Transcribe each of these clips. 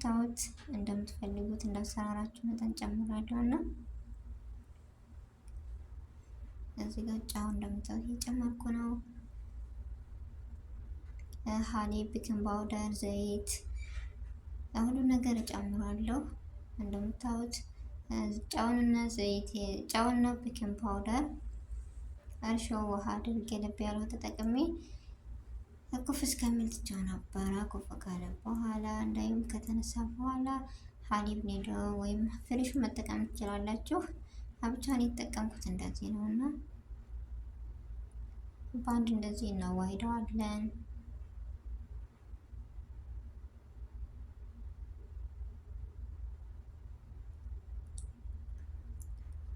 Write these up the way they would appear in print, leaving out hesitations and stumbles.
እንደምታዩት እንደምትፈልጉት እንዳሰራራችሁ መጠን ጨምራለሁ እና እዚህ ጋር ጫው እንደምታዩት እየጨመርኩ ነው። ሀሊብ፣ ቤኪንግ ፓውደር፣ ዘይት ሁሉ ነገር እጨምራለሁ። እንደምታዩት ጫውንና ዘይት ጫውንና ቤኪንግ ፓውደር እርሾ ውሃ አድርጌ ለብ ያለው ተጠቅሜ ኩፍ እስከሚል ትቼው ነበረ። ኩፍ ካለ በኋላ እንዳይም ከተነሳ በኋላ ሀሊብ ኒዶ ወይም ፍሬሹ መጠቀም ትችላላችሁ። ብቻን የተጠቀምኩት እንደዚህ ነው እና በአንድ እንደዚህ እናዋሂደዋለን።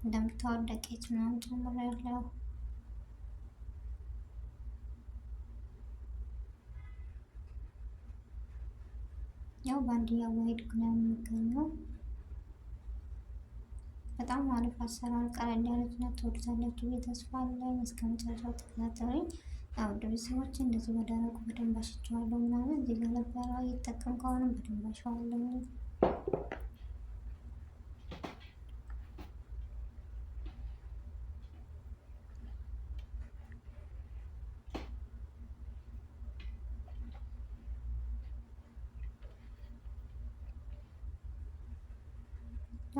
እንደምታዩት ዱቄት ምናምን ጨምሬያለሁ። ያው በአንድ እያዋሂድኩ ነው የሚገኘው። በጣም አሪፍ አሰራር፣ ቀለል ያለች ናት። ትወዱታላችሁ ብዬ ተስፋ አለኝ። እስከ መጨረሻው ተከታተሉኝ። ያው ቤተሰቦቼ እንደዚህ በደረቁ በደንብ አሽቸዋለሁ ምናምን እዚህ ጋር ነበረ እየተጠቀምኩ አሁንም በደንብ አሸዋለሁ።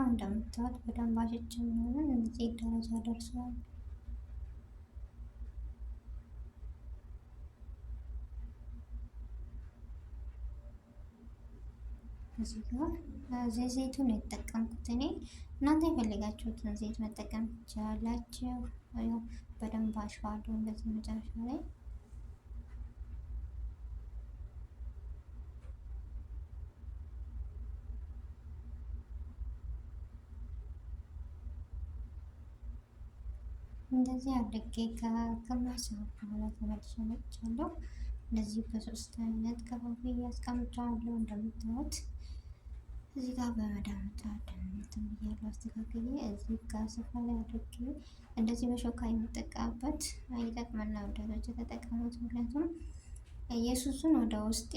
እንደምታዩት በደንብ አሽቼ ምናምን እዚህ ደረጃ ደርሷል። እዚህ ጋር ዘይቱን የተጠቀምኩት እኔ፣ እናንተ የፈለጋችሁትን ዘይት መጠቀም ትችላላችሁ። በደንብ አሸዋለሁ እንደዚህ መጨረሻ ላይ እንደዚህ አድርጌ ከግማሽ ሰዓት በኋላ ተመልሼ መጥቻለሁ። እንደዚህ በሶስት አይነት ከፋፍዬ አስቀምጫለሁ። እንደምታዩት እዚህ ጋር በመዳመጫ እንትን ብያለሁ አስተካክዬ። እዚህ ጋር ስፍራ ላይ አድርጌ እንደዚህ በሾካ የምጠቀምበት ይጠቅመና ወዳጆች የተጠቀሙት። ምክንያቱም ኢየሱስን ወደ ውስጥ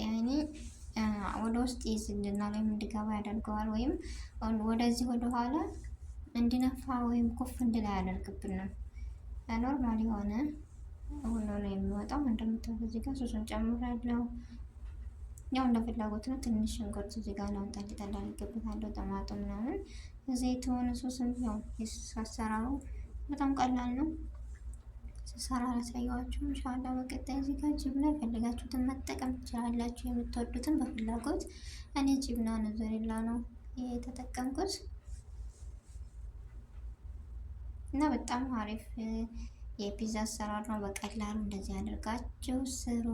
ወደ ውስጥ ይዝልናል ወይም እንዲገባ ያደርገዋል። ወይም ወደዚህ ወደ ኋላ እንዲነፋ ወይም ኩፍ እንድል አያደርግብንም። ኖርማል የሆነ ሆኖ ነው የሚወጣው። እንደምታዩት እዚህ ጋር ሶሱን ጨምራለሁ። ያው እንደ ፍላጎት ነው። ትንሽ ሽንኩርት እዚህ ጋር ነው ጠልጠል አድርጌበታለሁ። ጠማጡ ምናምን ዘይቱን፣ ሶስም ያው አሰራሩ በጣም ቀላል ነው። ስሰራ ላሳየኋችሁ ኢንሻአላህ በቀጣይ። እዚህ ጋር ጅብና የፈለጋችሁትን መጠቀም ትችላላችሁ፣ የምትወዱትን በፍላጎት። እኔ ጅብና ሞዘሬላ ነው የተጠቀምኩት እና በጣም አሪፍ የፒዛ አሰራር ነው። በቀላሉ እንደዚህ አድርጋችሁ ስሩ፣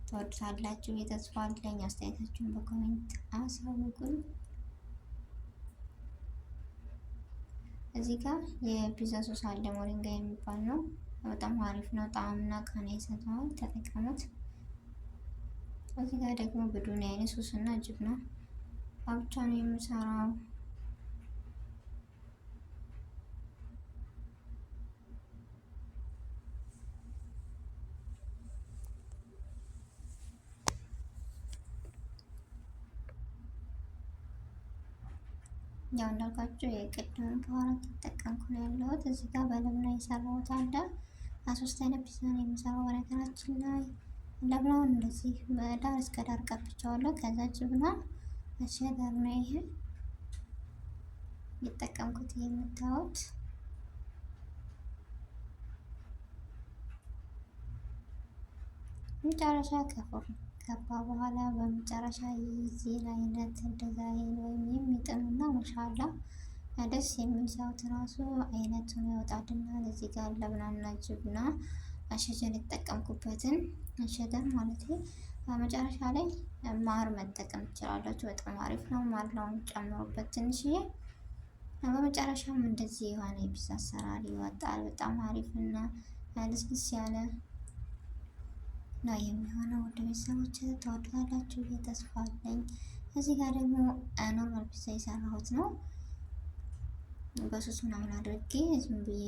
ትወዱታላችሁ የተስፋ አለኝ። አስተያየታችሁን በኮሜንት አሳውቁኝ። እዚህ ጋር የፒዛ ሶስ አለ፣ ሞሪንጋ የሚባል ነው። በጣም አሪፍ ነው፣ ጣዕምና ቃና ይሰጠዋል፣ ተጠቀሙት። እዚህ ጋር ደግሞ ብዱን አይነት ሶስና ጅብና ብቻ ነው የምሰራው። ያው እንዳልኳችሁ የቅድም በኋላ ተጠቀምኩ ነው ያለሁት። እዚህ ጋር በለብና የሰራሁት አለ። ሶስት አይነት ፒዛ ነው የምሰራው። በነገራችን ላይ ለብናውን እንደዚህ ዳር እስከ ዳር ቀብቻለሁ። ከዛ ጅብና ሸደር ነው ይሄ የተጠቀምኩት የምታዩት። መጨረሻ ከባ በኋላ በመጨረሻ የዚህን አይነት ዲዛይን ወይም የሚጥምና ማሻአላ ደስ የሚል ሰውት ራሱ አይነቱን ያወጣልና እዚህ ጋር ለብናና ጅብና አሸጀን የተጠቀምኩበትን አሸደር ማለት ነው። መጨረሻ ላይ ማር መጠቀም ትችላላችሁ። በጣም አሪፍ ነው። ማር ነው ጨምሩበት ትንሽዬ። በመጨረሻም እንደዚህ የሆነ የፒዛ አሰራር ይወጣል። በጣም አሪፍና ልስልስ ያለ ነው የሚሆነው። ወደ ቤተሰቦች ተወዱታላችሁ ብዬ ተስፋ አለኝ። እዚህ ጋር ደግሞ ኖርማል ፒዛ የሰራሁት ነው። በሶስ ምናምን አድርጌ ዝም ብዬ